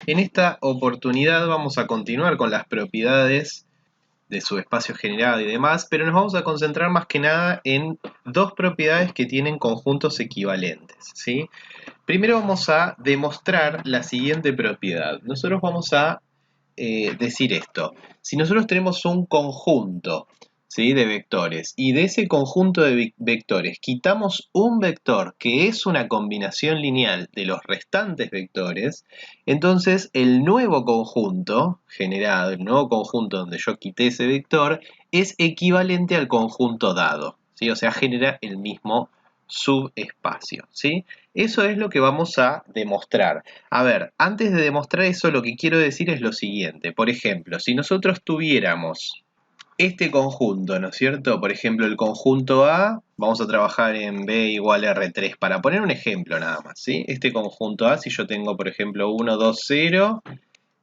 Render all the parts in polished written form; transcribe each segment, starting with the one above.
En esta oportunidad vamos a continuar con las propiedades de subespacio generado y demás, pero nos vamos a concentrar más que nada en dos propiedades que tienen conjuntos equivalentes, ¿sí? Primero vamos a demostrar la siguiente propiedad. Nosotros vamos a decir esto. Si nosotros tenemos un conjunto, ¿sí?, de vectores y de ese conjunto de vectores quitamos un vector que es una combinación lineal de los restantes vectores, entonces el nuevo conjunto generado, el nuevo conjunto donde yo quité ese vector, es equivalente al conjunto dado, ¿sí? O sea, genera el mismo subespacio, ¿sí? Eso es lo que vamos a demostrar. A ver, antes de demostrar eso, lo que quiero decir es lo siguiente. Por ejemplo, si nosotros tuviéramos este conjunto, ¿no es cierto? Por ejemplo, el conjunto A, vamos a trabajar en B igual a R3, para poner un ejemplo nada más, ¿sí? Este conjunto A, si yo tengo, por ejemplo, 1, 2, 0,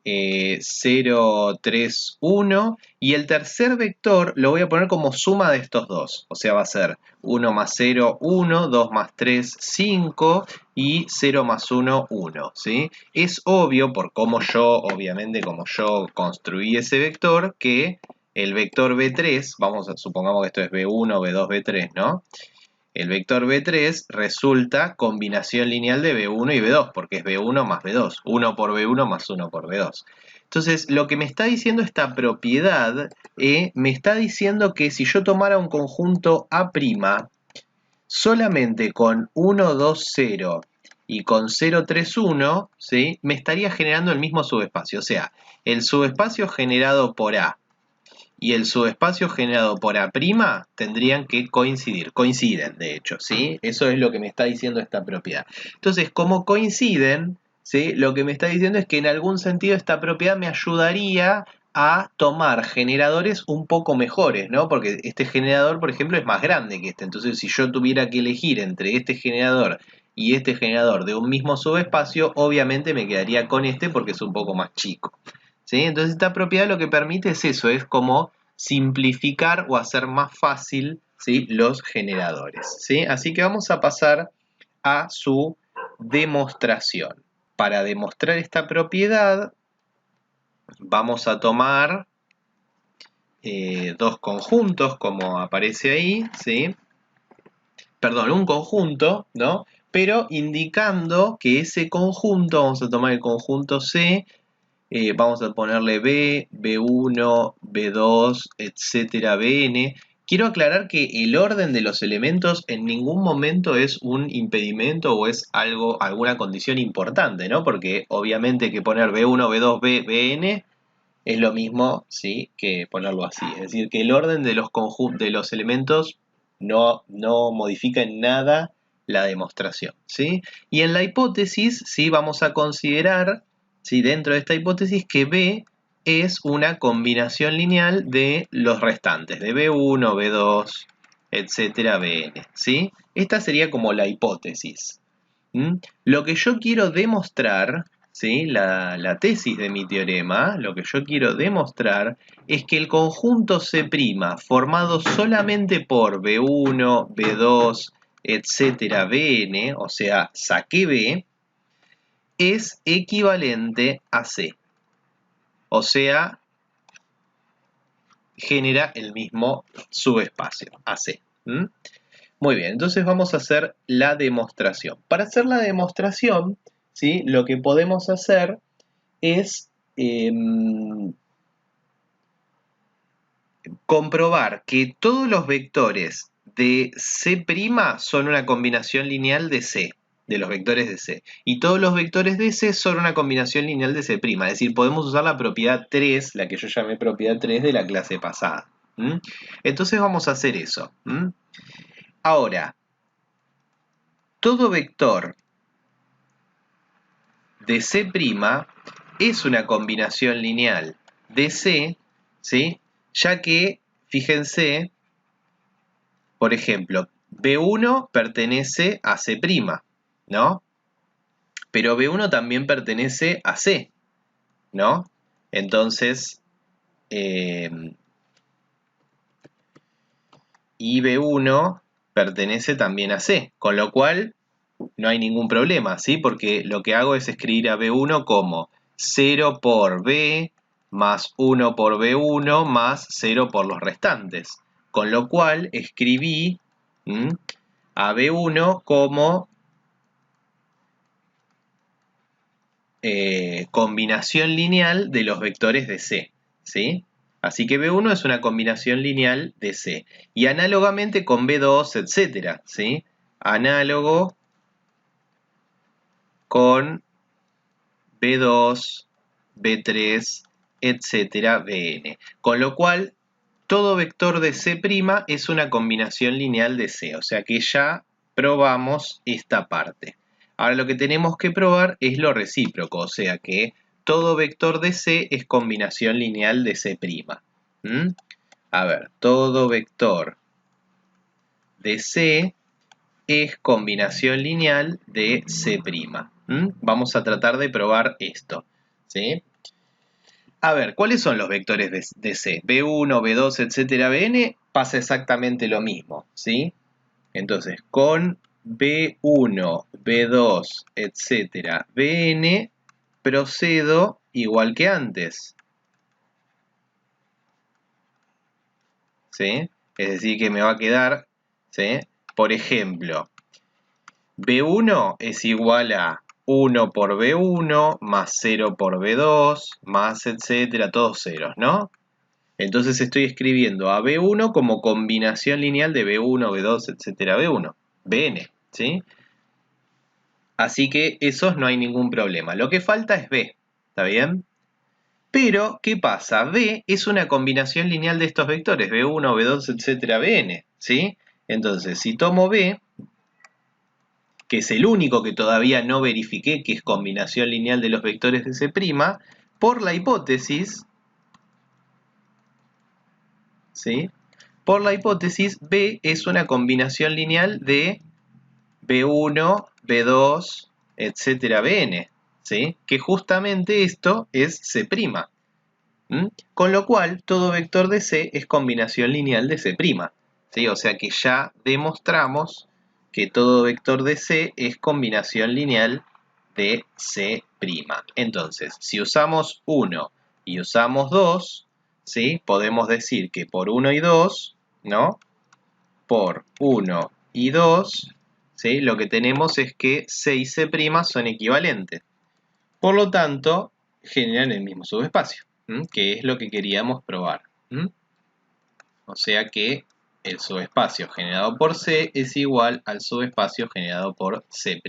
0, 3, 1, y el tercer vector lo voy a poner como suma de estos dos, o sea, va a ser 1 más 0, 1, 2 más 3, 5, y 0 más 1, 1, ¿sí? Es obvio, por cómo yo, obviamente, como yo construí ese vector, que el vector B3, supongamos que esto es B1, B2, B3, ¿no? El vector B3 resulta combinación lineal de B1 y B2, porque es B1 más B2, 1 por B1 más 1 por B2. Entonces, lo que me está diciendo esta propiedad, me está diciendo que si yo tomara un conjunto A', solamente con 1, 2, 0 y con 0, 3, 1, ¿sí?, me estaría generando el mismo subespacio. O sea, el subespacio generado por A y el subespacio generado por A' tendrían que coincidir. Coinciden, de hecho, ¿sí? Eso es lo que me está diciendo esta propiedad. Entonces, como coinciden, ¿sí?, lo que me está diciendo es que en algún sentido esta propiedad me ayudaría a tomar generadores un poco mejores, ¿no? Porque este generador, por ejemplo, es más grande que este. Entonces, si yo tuviera que elegir entre este generador y este generador de un mismo subespacio, obviamente me quedaría con este porque es un poco más chico, ¿sí? Entonces esta propiedad lo que permite es eso, es como simplificar o hacer más fácil, ¿sí?, los generadores, ¿sí? Así que vamos a pasar a su demostración. Para demostrar esta propiedad vamos a tomar dos conjuntos como aparece ahí, ¿sí? Perdón, un conjunto, ¿no? Pero indicando que ese conjunto, vamos a tomar el conjunto C, vamos a ponerle B, B1, B2, etcétera, Bn. Quiero aclarar que el orden de los elementos en ningún momento es un impedimento o es alguna condición importante, ¿no? Porque obviamente que poner B1, B2, Bn es lo mismo, ¿sí?, que ponerlo así. Es decir, que el orden de los elementos no modifica en nada la demostración, ¿sí? Y en la hipótesis, ¿sí?, vamos a considerar, ¿sí?, dentro de esta hipótesis, que B es una combinación lineal de los restantes, de B1, B2, etcétera, Bn, ¿sí? Esta sería como la hipótesis. Lo que yo quiero demostrar, ¿sí?, la tesis de mi teorema, lo que yo quiero demostrar es que el conjunto C' formado solamente por B1, B2, etcétera, Bn, o sea, saqué B, es equivalente a C. O sea, genera el mismo subespacio, AC. Muy bien, entonces vamos a hacer la demostración. Para hacer la demostración, ¿sí?, lo que podemos hacer es comprobar que todos los vectores de C' son una combinación lineal de C, de los vectores de C. Y todos los vectores de C son una combinación lineal de C'. Es decir, podemos usar la propiedad 3, la que yo llamé propiedad 3 de la clase pasada. Entonces vamos a hacer eso. Ahora, todo vector de C' es una combinación lineal de C, ¿sí?, ya que, fíjense, por ejemplo, B1 pertenece a C', ¿no? Pero B1 también pertenece a C, ¿no? Entonces, y B1 pertenece también a C, con lo cual no hay ningún problema, ¿sí? Porque lo que hago es escribir a B1 como 0 por B más 1 por B1 más 0 por los restantes. Con lo cual escribí a B1 como combinación lineal de los vectores de C, ¿sí? Así que B1 es una combinación lineal de C. Y análogamente con B2, etcétera, ¿sí? Análogo con B2, B3, etcétera, Bn. Con lo cual, todo vector de C' es una combinación lineal de C. O sea que ya probamos esta parte. Ahora lo que tenemos que probar es lo recíproco. O sea que todo vector de C es combinación lineal de C'. A ver, todo vector de C es combinación lineal de C'. Vamos a tratar de probar esto, ¿sí? A ver, ¿cuáles son los vectores de C? B1, B2, etcétera, Bn, pasa exactamente lo mismo, ¿sí? Entonces, con B1, B2, etcétera, Bn, procedo igual que antes, ¿sí? Es decir, que me va a quedar, ¿sí? Por ejemplo, B1 es igual a 1 por B1 más 0 por B2 más etcétera, todos ceros, ¿no? Entonces estoy escribiendo a B1 como combinación lineal de B1, B2, etcétera, B1, Bn, ¿sí? Así que esos no hay ningún problema. Lo que falta es B, ¿está bien? Pero, ¿qué pasa? B es una combinación lineal de estos vectores, B1, B2, etcétera, Bn, ¿sí? Entonces, si tomo B, que es el único que todavía no verifiqué que es combinación lineal de los vectores de C', por la hipótesis, ¿sí? Por la hipótesis, B es una combinación lineal de B1, B2, etcétera, Bn, ¿sí? Que justamente esto es C'. Con lo cual, todo vector de C es combinación lineal de C', ¿sí? O sea que ya demostramos que todo vector de C es combinación lineal de C'. Entonces, si usamos 1 y usamos 2, ¿sí? Podemos decir que por 1 y 2, ¿no? Por 1 y 2, ¿sí? Lo que tenemos es que C y C' son equivalentes. Por lo tanto, generan el mismo subespacio, que es lo que queríamos probar. O sea que el subespacio generado por C es igual al subespacio generado por C'.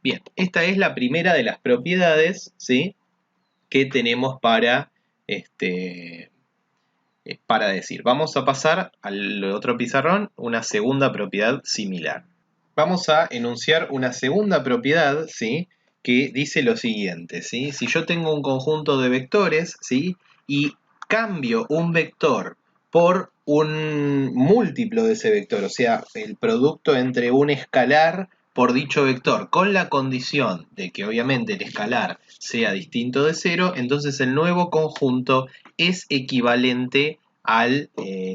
Bien, esta es la primera de las propiedades, ¿sí? Que tenemos para decir. Vamos a pasar al otro pizarrón, una segunda propiedad similar. Vamos a enunciar una segunda propiedad, ¿sí? Que dice lo siguiente, ¿sí? Si yo tengo un conjunto de vectores, ¿sí? Y cambio un vector por un múltiplo de ese vector, o sea, el producto entre un escalar por dicho vector, con la condición de que obviamente el escalar sea distinto de 0, entonces el nuevo conjunto es equivalente al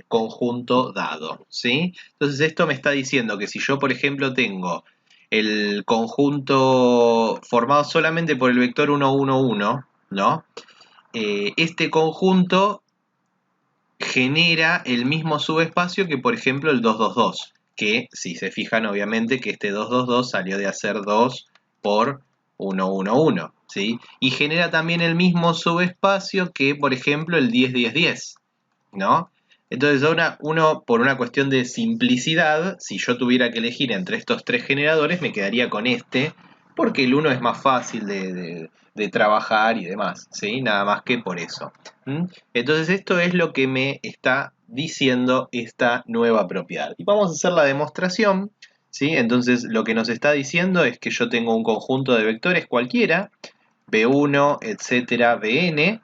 conjunto dado, ¿sí? Entonces esto me está diciendo que si yo, por ejemplo, tengo el conjunto formado solamente por el vector 1, 1, 1, ¿no? Este conjunto genera el mismo subespacio que, por ejemplo, el 2, 2, 2, que si se fijan, obviamente que este 2, 2, 2 salió de hacer 2 por 1, 1, 1, ¿sí? Y genera también el mismo subespacio que, por ejemplo, el 10, 10, 10, ¿no? Entonces ahora uno, por una cuestión de simplicidad, si yo tuviera que elegir entre estos tres generadores, me quedaría con este, porque el 1 es más fácil de trabajar y demás, ¿sí? Nada más que por eso. Entonces esto es lo que me está diciendo esta nueva propiedad. Y vamos a hacer la demostración, ¿sí? Entonces lo que nos está diciendo es que yo tengo un conjunto de vectores cualquiera, B1, etcétera, Bn,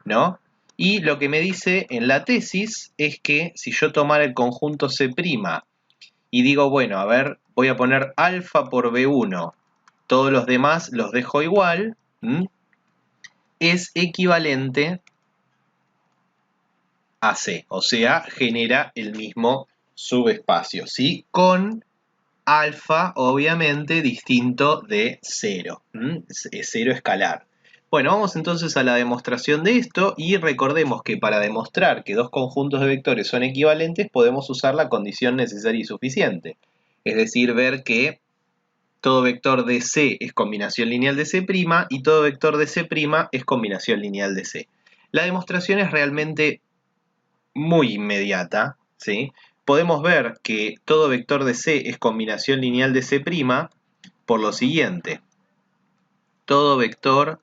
¿no? Y lo que me dice en la tesis es que si yo tomara el conjunto C' y digo, bueno, a ver, voy a poner alfa por B1, todos los demás los dejo igual, es equivalente a C, o sea, genera el mismo subespacio, ¿sí? Con alfa, obviamente, distinto de 0, es 0 escalar. Bueno, vamos entonces a la demostración de esto y recordemos que para demostrar que dos conjuntos de vectores son equivalentes podemos usar la condición necesaria y suficiente. Es decir, ver que todo vector de C es combinación lineal de C' y todo vector de C' es combinación lineal de C. La demostración es realmente muy inmediata, ¿sí? Podemos ver que todo vector de C es combinación lineal de C' por lo siguiente. Todo vector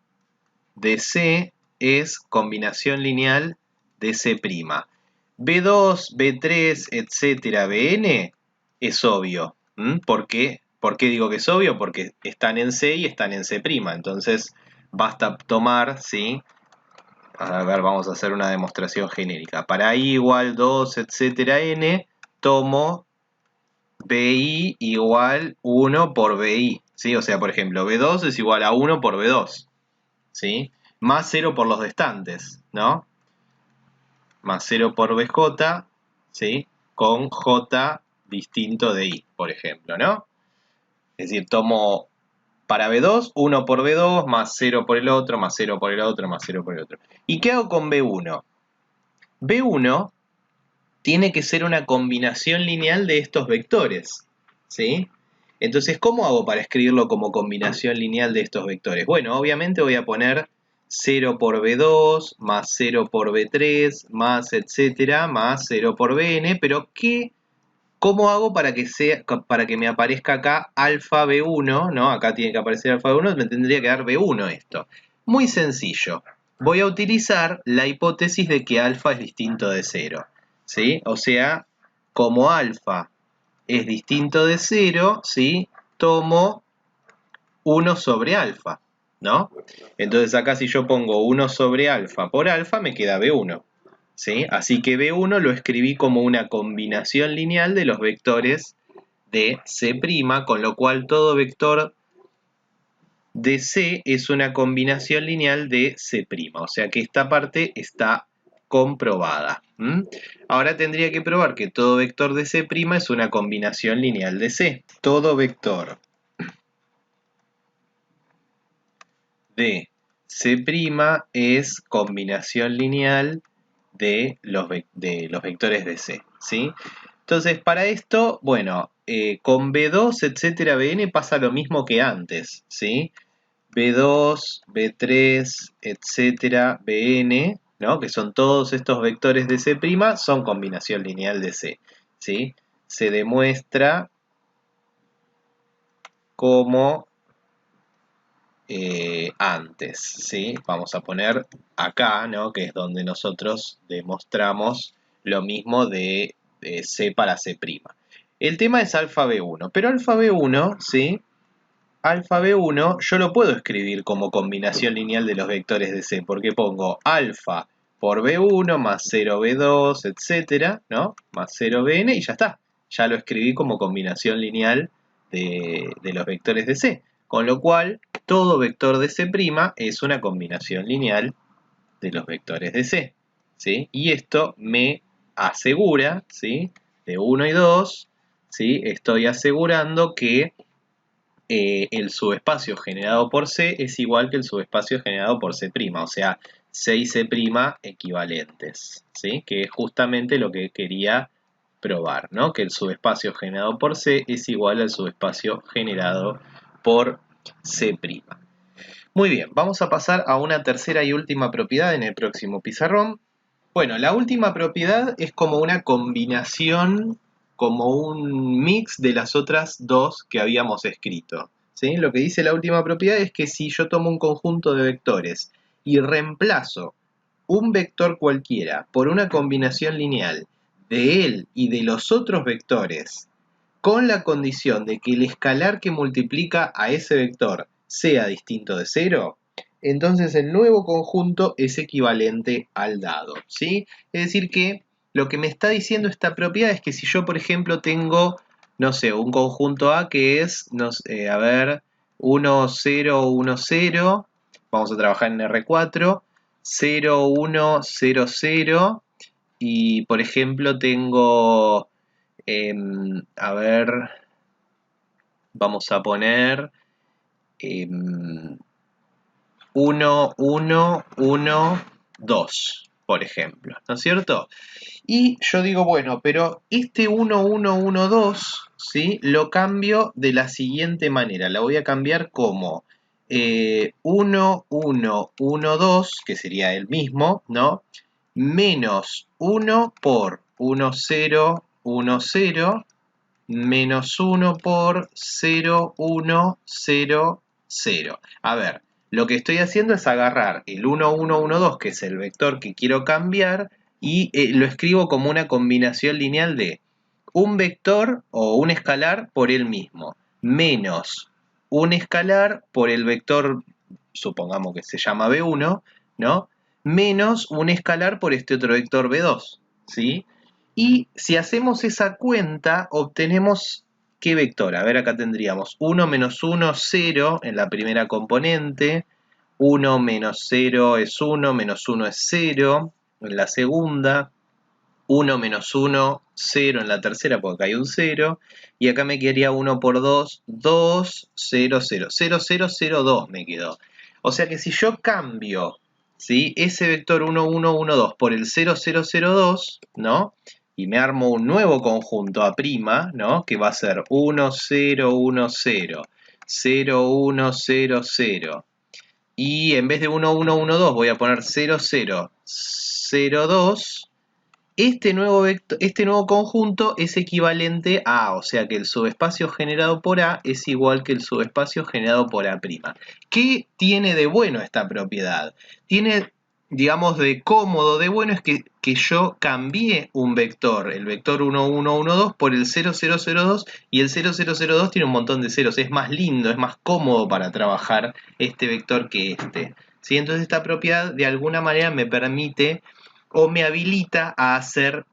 de C es combinación lineal de C'. B2, B3, etcétera, Bn es obvio. ¿Por qué? ¿Por qué digo que es obvio? Porque están en C y están en C'. Entonces basta tomar, ¿sí? A ver, vamos a hacer una demostración genérica. Para i igual 2, etcétera, n, tomo bi igual 1 por bi. ¿Sí? O sea, por ejemplo, b2 es igual a 1 por b2. ¿Sí? Más 0 por los restantes, ¿no? Más 0 por bj, ¿sí? Con j distinto de i, por ejemplo, ¿no? Es decir, tomo para b2, 1 por b2, más 0 por el otro, más 0 por el otro, más 0 por el otro. ¿Y qué hago con b1? B1 tiene que ser una combinación lineal de estos vectores, ¿sí? Entonces, ¿cómo hago para escribirlo como combinación lineal de estos vectores? Bueno, obviamente voy a poner 0 por B2, más 0 por B3, más etcétera, más 0 por Bn, pero ¿cómo hago para que me aparezca acá alfa B1, ¿no? Acá tiene que aparecer alfa B1, me tendría que dar B1 esto. Muy sencillo. Voy a utilizar la hipótesis de que alfa es distinto de 0, ¿sí? O sea, como alfa es distinto de 0, ¿sí? Tomo 1 sobre alfa, ¿no? Entonces acá si yo pongo 1 sobre alfa por alfa me queda B1, ¿sí? Así que B1 lo escribí como una combinación lineal de los vectores de C', con lo cual todo vector de C es una combinación lineal de C', o sea que esta parte está comprobada. Ahora tendría que probar que todo vector de C' es una combinación lineal de C. Todo vector de C' es combinación lineal de los vectores de C, ¿sí? Entonces, para esto, bueno, con B2, etcétera, Bn pasa lo mismo que antes, ¿sí? B2, B3, etcétera, Bn, ¿no? Que son todos estos vectores de C', son combinación lineal de C, ¿sí? Se demuestra como antes, ¿sí? Vamos a poner acá, ¿no? Que es donde nosotros demostramos lo mismo de C para C'. El tema es alfa B1, pero alfa B1, ¿sí? Alfa B1 yo lo puedo escribir como combinación lineal de los vectores de C, porque pongo alfa por B1 más 0B2, etcétera, ¿no? Más 0Bn y ya está. Ya lo escribí como combinación lineal de los vectores de C. Con lo cual, todo vector de C' es una combinación lineal de los vectores de C, ¿sí? Y esto me asegura, ¿sí? De 1 y 2, ¿sí? Estoy asegurando que el subespacio generado por C es igual que el subespacio generado por C', o sea, C y C' equivalentes, ¿sí? Que es justamente lo que quería probar, ¿no? Que el subespacio generado por C es igual al subespacio generado por C'. Muy bien, vamos a pasar a una tercera y última propiedad en el próximo pizarrón. Bueno, la última propiedad es como una combinación, como un mix de las otras dos que habíamos escrito, ¿sí? Lo que dice la última propiedad es que si yo tomo un conjunto de vectores y reemplazo un vector cualquiera por una combinación lineal de él y de los otros vectores, con la condición de que el escalar que multiplica a ese vector sea distinto de 0, entonces el nuevo conjunto es equivalente al dado, ¿sí? Es decir que lo que me está diciendo esta propiedad es que si yo, por ejemplo, tengo, no sé, un conjunto A que es, no sé, a ver, 1, 0, 1, 0, vamos a trabajar en R4, 0, 1, 0, 0, y por ejemplo tengo, a ver, vamos a poner, em, 1, 1, 1, 2, por ejemplo, ¿no es cierto? Y yo digo, bueno, pero este 1, 1, 1, 2, ¿sí? Lo cambio de la siguiente manera. La voy a cambiar como 1, 1, 1, 2, que sería el mismo, ¿no? Menos 1 por 1, 0, 1, 0, menos 1 por 0, 1, 0, 0. A ver, lo que estoy haciendo es agarrar el 1, 1, 1, 2, que es el vector que quiero cambiar, y lo escribo como una combinación lineal de un vector o un escalar por él mismo, menos un escalar por el vector, supongamos que se llama B1, ¿no? Menos un escalar por este otro vector B2, ¿sí? Y si hacemos esa cuenta, obtenemos ¿qué vector? A ver, acá tendríamos 1 menos 1, 0 en la primera componente, 1 menos 0 es 1, menos 1 es 0 en la segunda, 1 menos 1, 0 en la tercera porque acá hay un 0, y acá me quedaría 1 por 2, 2, 0, 0, 0, 0, 0, 2 me quedó. O sea que si yo cambio, ¿sí? Ese vector 1, 1, 1, 2 por el 0, 0, 0, 2, ¿no? Y me armo un nuevo conjunto A', ¿no? Que va a ser 1, 0, 1, 0, 0, 1, 0, 0. Y en vez de 1, 1, 1, 2 voy a poner 0, 0, 0, 2. Este nuevo conjunto es equivalente a A, o sea que el subespacio generado por A es igual que el subespacio generado por A'. ¿Qué tiene de bueno esta propiedad? Tiene, digamos, de cómodo, de bueno es que yo cambié un vector, el vector 1, 1, 1, 2 por el 0, 0, 0, 2, y el 0, 0, 0, 2 tiene un montón de ceros, es más lindo, es más cómodo para trabajar este vector que este. ¿Sí? Entonces esta propiedad de alguna manera me permite o me habilita a hacer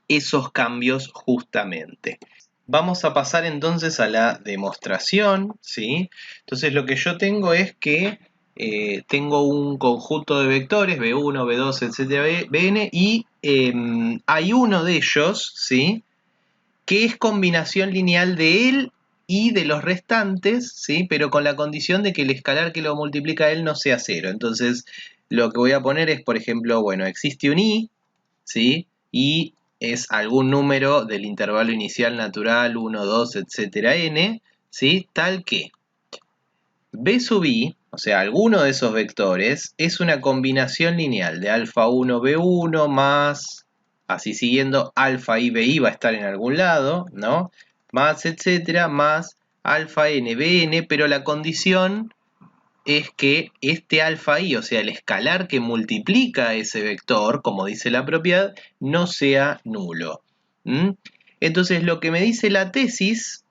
esos cambios justamente. Vamos a pasar entonces a la demostración, ¿sí? Entonces lo que yo tengo es que tengo un conjunto de vectores, B1, B2, etcétera, Bn, y hay uno de ellos, ¿sí? Que es combinación lineal de él y de los restantes, ¿sí? Pero con la condición de que el escalar que lo multiplica a él no sea cero. Entonces, lo que voy a poner es, por ejemplo, bueno, existe un i, ¿sí? Y es algún número del intervalo inicial natural, 1, 2, etcétera, n, ¿sí? Tal que b sub i, o sea, alguno de esos vectores, es una combinación lineal de alfa 1, b1 más, así siguiendo, alfa i, bi va a estar en algún lado, ¿no? Más, etcétera, más alfa n, bn, pero la condición es que este alfa i, o sea, el escalar que multiplica ese vector, como dice la propiedad, no sea nulo. Entonces, lo que me dice la tesis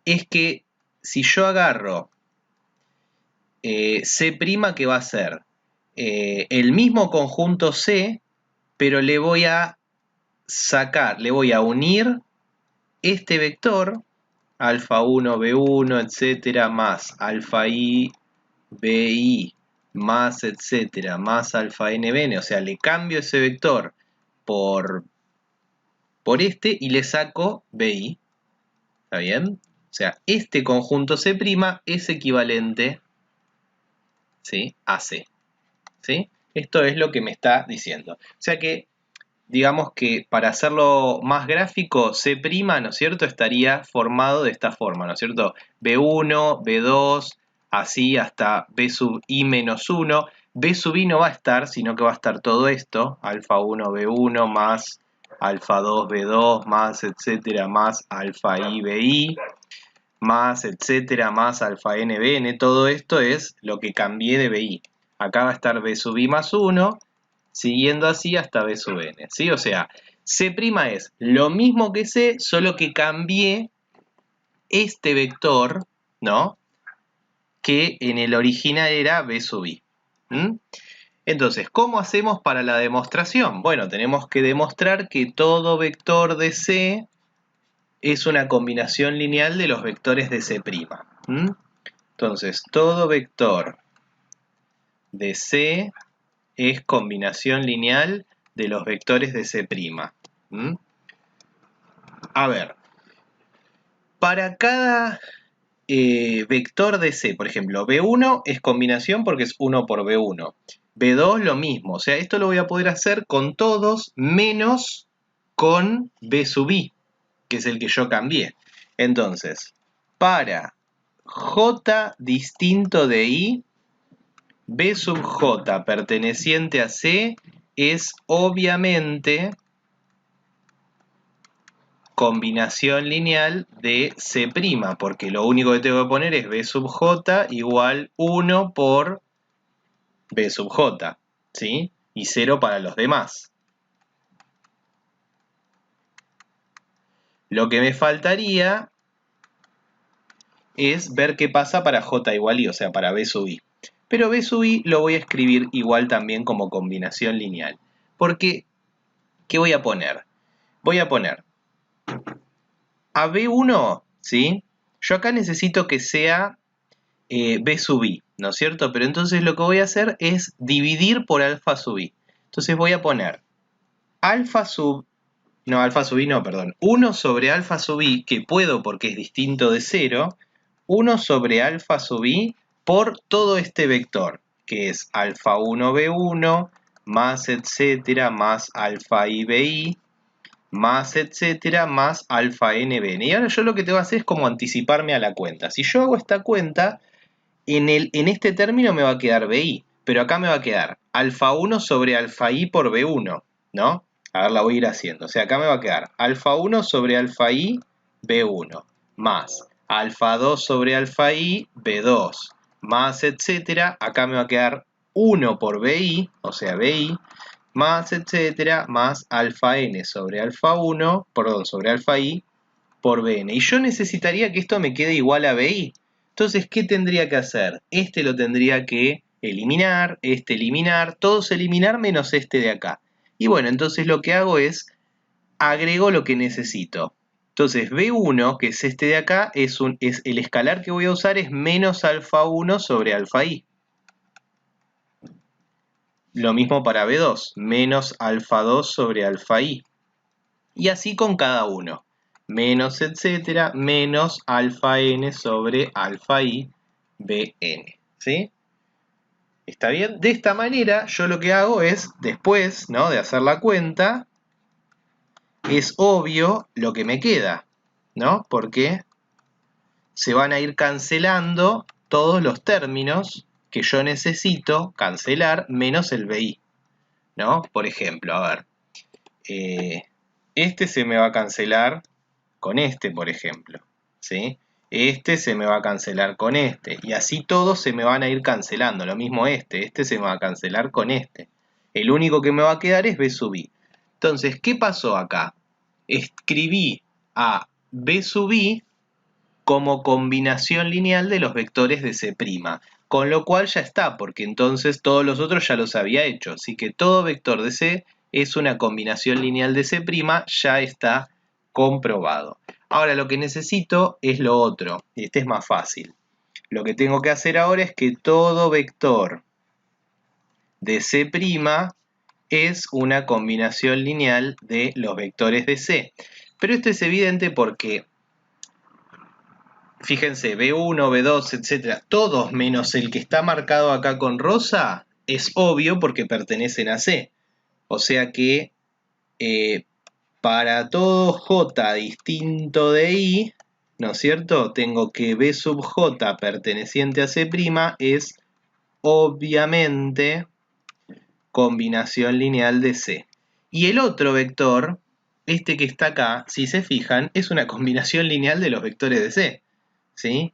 es que si yo agarro C', que va a ser el mismo conjunto C, pero le voy a sacar, le voy a unir este vector, alfa 1, b1, etcétera, más alfa i, bi, más etcétera, más alfa n, bn, o sea, le cambio ese vector por este y le saco bi, ¿está bien? O sea, este conjunto C' es equivalente, ¿sí? A C, ¿sí? Esto es lo que me está diciendo. O sea que, digamos que para hacerlo más gráfico, C', ¿no es cierto?, estaría formado de esta forma, ¿no es cierto? B1, B2, así hasta B sub i menos 1. B sub i no va a estar, sino que va a estar todo esto, alfa 1, B1, más alfa 2, B2, más etcétera, más alfa i, bi, más etcétera, más alfa n, bn. Todo esto es lo que cambié de bi. Acá va a estar B sub i más 1, siguiendo así hasta B sub n, ¿sí? O sea, C' es lo mismo que C, solo que cambié este vector, ¿no? Que en el original era B sub i. Entonces, ¿cómo hacemos para la demostración? Bueno, tenemos que demostrar que todo vector de C es una combinación lineal de los vectores de C'. Entonces, todo vector de C es combinación lineal de los vectores de C'. A ver, para cada vector de C, por ejemplo, B1 es combinación porque es 1 por B1. B2 lo mismo, o sea, esto lo voy a poder hacer con todos menos con B sub I, que es el que yo cambié. Entonces, para J distinto de I, B sub J perteneciente a C es obviamente combinación lineal de C', porque lo único que tengo que poner es B sub J igual 1 por B sub J, ¿sí? Y 0 para los demás. Lo que me faltaría es ver qué pasa para J igual I, o sea, para B sub I. Pero B sub I lo voy a escribir igual también como combinación lineal. Porque, ¿qué voy a poner? Voy a poner a B1, ¿sí? Yo acá necesito que sea B sub I, ¿no es cierto? Pero entonces lo que voy a hacer es dividir por alfa sub I. Entonces voy a poner alfa sub I no, perdón. 1 sobre alfa sub I, que puedo porque es distinto de 0, 1 sobre alfa sub I por todo este vector, que es alfa 1 B1 más etcétera más alfa I BI más etcétera más alfa n BN. Y ahora yo lo que tengo que hacer es como anticiparme a la cuenta. Si yo hago esta cuenta, en este término me va a quedar BI, pero acá me va a quedar alfa 1 sobre alfa I por B1, ¿no? A ver, la voy a ir haciendo. O sea, acá me va a quedar alfa 1 sobre alfa I B1 más alfa 2 sobre alfa I B2 más etcétera. Acá me va a quedar 1 por BI, o sea, BI, más etcétera, más alfa n sobre alfa 1, perdón, sobre alfa I por Bn. Y yo necesitaría que esto me quede igual a BI. Entonces, ¿qué tendría que hacer? Este lo tendría que eliminar, este eliminar, todos eliminar menos este de acá. Y bueno, entonces lo que hago es, agrego lo que necesito. Entonces, B1, que es este de acá, es el escalar que voy a usar es menos alfa 1 sobre alfa I. Lo mismo para B2, menos alfa 2 sobre alfa I. Y así con cada uno. Menos etcétera, menos alfa n sobre alfa I Bn. ¿Sí? ¿Está bien? De esta manera yo lo que hago es, después, ¿no?, de hacer la cuenta, es obvio lo que me queda, ¿no? Porque se van a ir cancelando todos los términos que yo necesito cancelar menos el BI, ¿no? Por ejemplo, a ver, este se me va a cancelar con este, por ejemplo, ¿sí? Este se me va a cancelar con este, y así todos se me van a ir cancelando, lo mismo este se me va a cancelar con este. El único que me va a quedar es B sub I. Entonces, ¿qué pasó acá? Escribí a B sub I como combinación lineal de los vectores de C', con lo cual ya está, porque entonces todos los otros ya los había hecho, así que todo vector de C es una combinación lineal de C', ya está comprobado. Ahora lo que necesito es lo otro, y este es más fácil. Lo que tengo que hacer ahora es que todo vector de C' es una combinación lineal de los vectores de C. Pero esto es evidente porque, fíjense, B1, B2, etcétera, todos menos el que está marcado acá con rosa, es obvio porque pertenecen a C. O sea que para todo J distinto de I, ¿no es cierto?, tengo que B sub J perteneciente a C' es obviamente combinación lineal de C. Y el otro vector, este que está acá, si se fijan, es una combinación lineal de los vectores de C, ¿sí?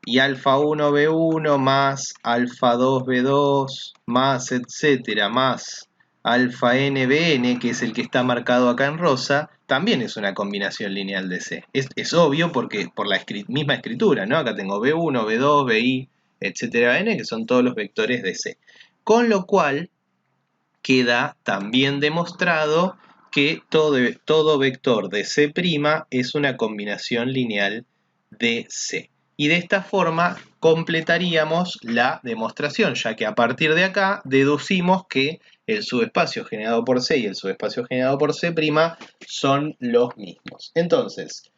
Y alfa 1 B1 más alfa 2 B2 más etcétera más alfa n Bn, que es el que está marcado acá en rosa, también es una combinación lineal de C. Es obvio porque por la misma escritura, ¿no? Acá tengo B1, B2, BI, etcétera, Bn, que son todos los vectores de C. Con lo cual queda también demostrado que todo vector de C' es una combinación lineal de C. Y de esta forma completaríamos la demostración, ya que a partir de acá deducimos que el subespacio generado por C y el subespacio generado por C' son los mismos. Entonces,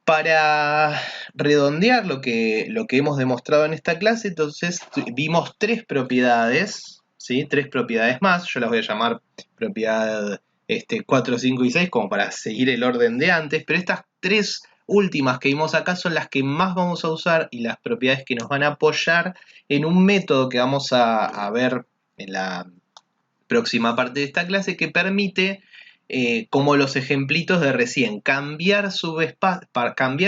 Para redondear lo que hemos demostrado en esta clase, entonces vimos tres propiedades, ¿sí? Tres propiedades más, yo las voy a llamar propiedad 4, 5 y 6 como para seguir el orden de antes, pero estas tres últimas que vimos acá son las que más vamos a usar y las propiedades que nos van a apoyar en un método que vamos a ver en la próxima parte de esta clase que permite, como los ejemplitos de recién, cambiar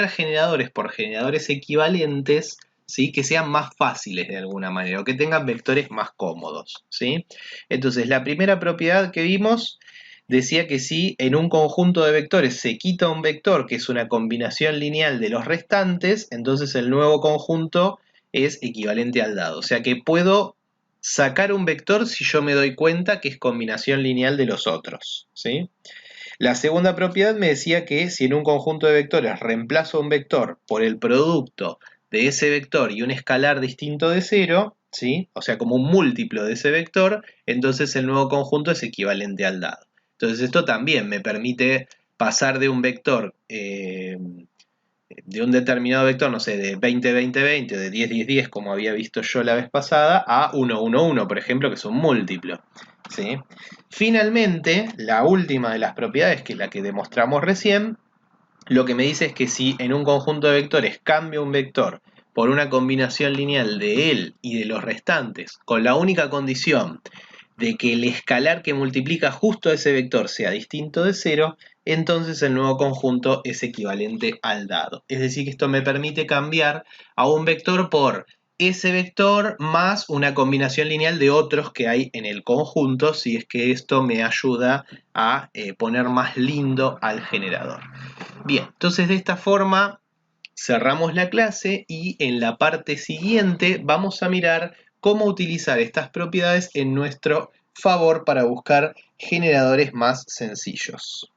generadores por generadores equivalentes, ¿sí? Que sean más fáciles de alguna manera o que tengan vectores más cómodos, ¿sí? Entonces, la primera propiedad que vimos decía que si en un conjunto de vectores se quita un vector que es una combinación lineal de los restantes, entonces el nuevo conjunto es equivalente al dado. O sea que puedo sacar un vector si yo me doy cuenta que es combinación lineal de los otros, ¿sí? La segunda propiedad me decía que si en un conjunto de vectores reemplazo un vector por el producto de ese vector y un escalar distinto de cero, ¿sí? O sea, como un múltiplo de ese vector, entonces el nuevo conjunto es equivalente al dado. Entonces esto también me permite pasar de un vector, de un determinado vector, no sé, de 20, 20, 20 o de 10, 10, 10, como había visto yo la vez pasada, a 1, 1, 1, por ejemplo, que es un múltiplo, ¿sí? Finalmente, la última de las propiedades, que es la que demostramos recién, lo que me dice es que si en un conjunto de vectores cambio un vector por una combinación lineal de él y de los restantes, con la única condición de que el escalar que multiplica justo a ese vector sea distinto de cero, entonces el nuevo conjunto es equivalente al dado. Es decir, que esto me permite cambiar a un vector por ese vector más una combinación lineal de otros que hay en el conjunto, si es que esto me ayuda a poner más lindo al generador. Bien, entonces de esta forma cerramos la clase y en la parte siguiente vamos a mirar cómo utilizar estas propiedades en nuestro favor para buscar generadores más sencillos.